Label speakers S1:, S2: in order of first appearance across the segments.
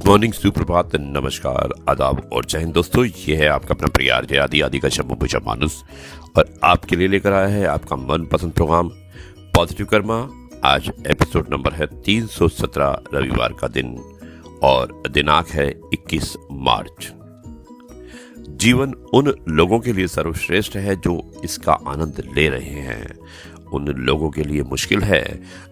S1: Morning, सुप्रभात, नमस्कार, आदाब और जय हिंद। दोस्तों, ये है आपका अपना प्रिय आरजे आदि आदि का शब्द मुंबई मानुस और आपके लिए लेकर आया है आपका मनपसंद प्रोग्राम पॉजिटिव कर्मा। आज एपिसोड नंबर है 317, रविवार का दिन और दिनांक है 21 मार्च। जीवन उन लोगों के लिए सर्वश्रेष्ठ है जो इसका आनंद ले रहे हैं, उन लोगों के लिए मुश्किल है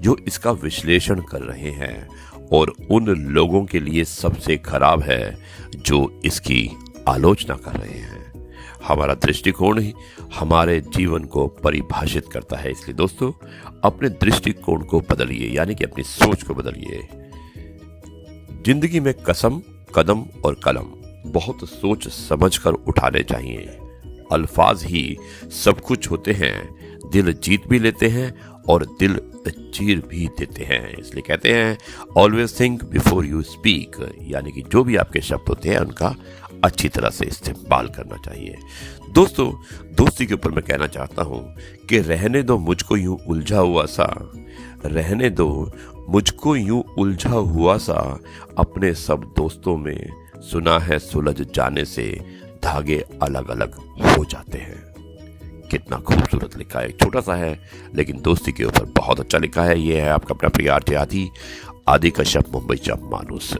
S1: जो इसका विश्लेषण कर रहे हैं और उन लोगों के लिए सबसे खराब है जो इसकी आलोचना कर रहे हैं। हमारा दृष्टिकोण ही हमारे जीवन को परिभाषित करता है। इसलिए दोस्तों, अपने दृष्टिकोण को बदलिए, यानी कि अपनी सोच को बदलिए। जिंदगी में कसम, कदम और कलम बहुत सोच समझ कर उठाने चाहिए। अल्फाज ही सब कुछ होते हैं, दिल जीत भी लेते हैं और दिल चीर भी देते हैं। इसलिए कहते हैं always think before you speak, यानी कि जो भी आपके शब्द होते हैं उनका अच्छी तरह से इस्तेमाल करना चाहिए। दोस्तों, दोस्ती के ऊपर मैं कहना चाहता हूं कि रहने दो मुझको यूं उलझा हुआ सा, रहने दो मुझको यूं उलझा हुआ सा, अपने सब दोस्तों में सुना है सुलझ जाने से धागे अलग अलग हो जाते हैं। कितना खूबसूरत लिखा है, छोटा सा है लेकिन दोस्ती के ऊपर बहुत अच्छा लिखा है। ये है आपका अपना प्रिय आरजे आदि आदि का शब्द मुंबई का मानुस।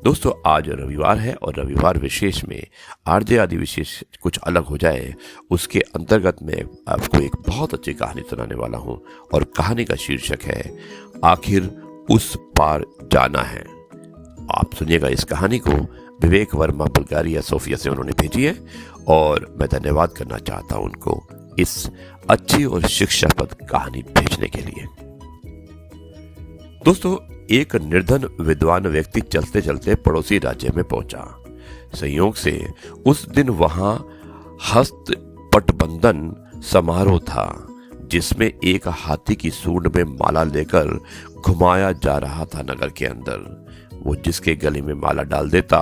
S1: दोस्तों, आज रविवार है और रविवार विशेष में आरजे आदि विशेष कुछ अलग हो जाए, उसके अंतर्गत मैं आपको एक बहुत अच्छी कहानी सुनाने वाला हूं और कहानी का शीर्षक है आखिर उस पार जाना है। आप सुनिएगा इस कहानी को। विवेक वर्मा बुल्गारिया सोफिया से उन्होंने भेजी है और मैं धन्यवाद करना चाहता हूं उनको इस अच्छी और शिक्षाप्रद कहानी भेजने के लिए। दोस्तों, एक निर्धन विद्वान व्यक्ति चलते चलते पड़ोसी राज्य में पहुंचा। संयोग से उस दिन वहां हस्त पटबंधन समारोह था, जिसमें एक हाथी की सूंड में माला लेकर घुमाया जा रहा था नगर के अंदर। वो जिसके गले में माला डाल देता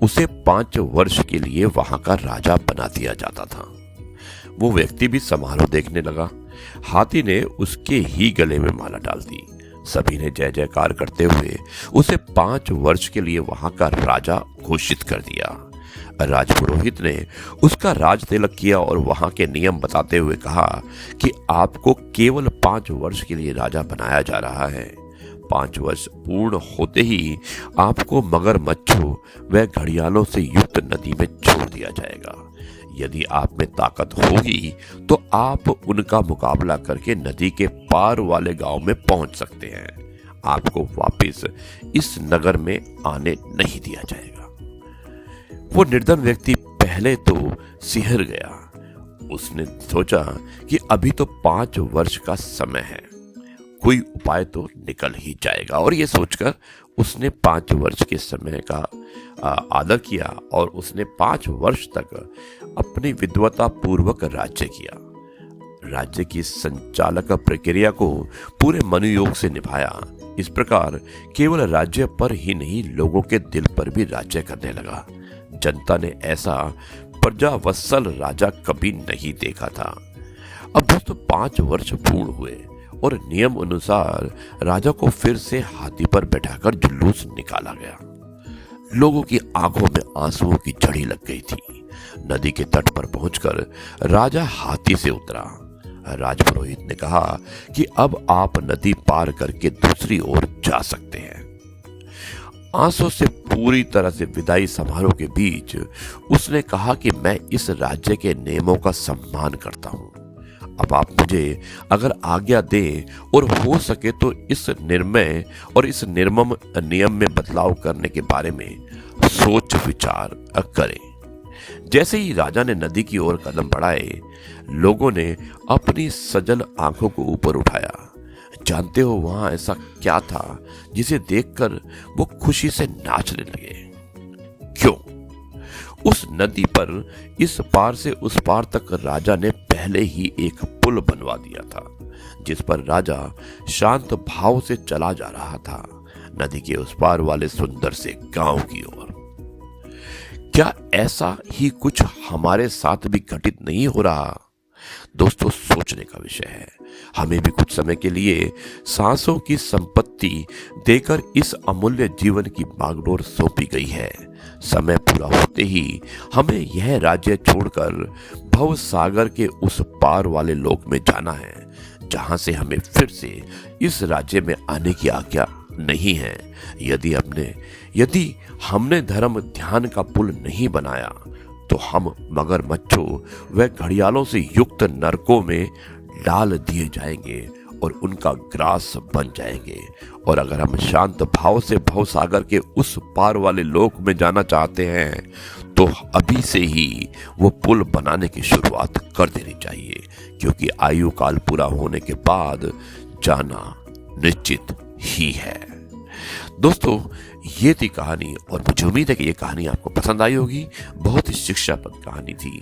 S1: उसे 5 वर्ष के लिए वहां का राजा बना दिया जाता था। वो व्यक्ति भी समारोह देखने लगा। हाथी ने उसके ही गले में माला डाल दी। सभी ने जय जयकार करते हुए उसे 5 वर्ष के लिए वहां का राजा घोषित कर दिया। राजपुरोहित ने उसका राज तिलक किया और वहां के नियम बताते हुए कहा कि आपको केवल 5 वर्ष के लिए राजा बनाया जा रहा है। 5 वर्ष पूर्ण होते ही आपको मगरमच्छों व घड़ियालों से युक्त नदी में छोड़ दिया जाएगा। यदि आप में ताकत होगी तो आप उनका मुकाबला करके नदी के पार वाले गांव में पहुंच सकते हैं। आपको वापस इस नगर में आने नहीं दिया जाएगा। वो निर्धन व्यक्ति पहले तो सिहर गया। उसने सोचा कि अभी तो 5 वर्ष का समय है, कोई उपाय तो निकल ही जाएगा। और ये सोचकर उसने 5 वर्ष के समय का आदर किया और उसने 5 वर्ष तक अपनी विद्वता पूर्वक राज्य किया। राज्य की संचालक प्रक्रिया को पूरे मनोयोग से निभाया। इस प्रकार केवल राज्य पर ही नहीं, लोगों के दिल पर भी राज्य करने लगा। जनता ने ऐसा प्रजावत्सल राजा कभी नहीं देखा था। अब दोस्तों 5 वर्ष पूर्ण हुए और नियम अनुसार राजा को फिर से हाथी पर बैठाकर जुलूस निकाला गया। लोगों की आंखों में आंसुओं की झड़ी लग गई थी। नदी के तट पर पहुंचकर राजा हाथी से उतरा। राजपुरोहित ने कहा कि अब आप नदी पार करके दूसरी ओर जा सकते हैं। आंसू से पूरी तरह से विदाई समारोह के बीच उसने कहा कि मैं इस राज्य के नियमों का सम्मान करता हूं। अब आप मुझे अगर आज्ञा दें और हो सके तो इस निर्मय और इस निर्मम नियम में बदलाव करने के बारे में सोच विचार करें। जैसे ही राजा ने नदी की ओर कदम बढ़ाए, लोगों ने अपनी सजल आंखों को ऊपर उठाया। जानते हो वहां ऐसा क्या था जिसे देखकर वो खुशी से नाचने लगे? क्यों? उस नदी पर इस पार से उस पार तक राजा ने पहले ही एक पुल बनवा दिया था, जिस पर राजा शांत भाव से चला जा रहा था, नदी के उस पार वाले सुंदर से गांव की ओर। क्या ऐसा ही कुछ हमारे साथ भी घटित नहीं हो रहा? दोस्तों, सोचने का विषय है। हमें भी कुछ समय के लिए सांसों की संपत्ति देकर इस अमूल्य जीवन की बागडोर सौंपी गई है। समय पूरा होते ही हमें यह राज्य छोड़कर भव सागर के उस पार वाले लोक में जाना है, जहां से हमें फिर से इस राज्य में आने की आज्ञा नहीं है। यदि हमने धर्म ध्यान का पुल नहीं बनाया तो हम मगरमच्छों व घड़ियालों से युक्त नरकों में डाल दिए जाएंगे और उनका ग्रास बन जाएंगे। और अगर हम शांत भाव से भव सागर के उस पार वाले लोक में जाना चाहते हैं तो अभी से ही वो पुल बनाने की शुरुआत कर देनी चाहिए, क्योंकि आयु काल पूरा होने के बाद जाना निश्चित ही है। दोस्तों, ये थी कहानी और मुझे उम्मीद है कि ये कहानी आपको पसंद आई होगी। बहुत ही शिक्षाप्रद कहानी थी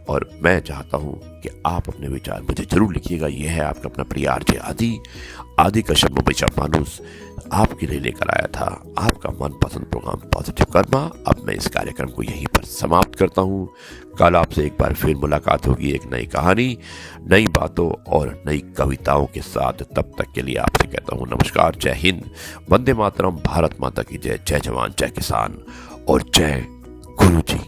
S1: और मैं चाहता हूँ कि आप अपने विचार मुझे जरूर लिखिएगा। यह है आपका अपना प्रिय आरजे आदि कश्यप मुंबई से मानुस आपके लिए लेकर आया था आपका मनपसंद प्रोग्राम पॉजिटिव कर्मा। अब मैं इस कार्यक्रम को यहीं पर समाप्त करता हूँ। कल आपसे एक बार फिर मुलाकात होगी एक नई कहानी, नई बातों और नई कविताओं के साथ। तब तक के लिए आपसे कहता हूँ नमस्कार, जय हिंद, वंदे मातरम, भारत माता की जय, जय जवान, जय किसान और जय गुरु जी।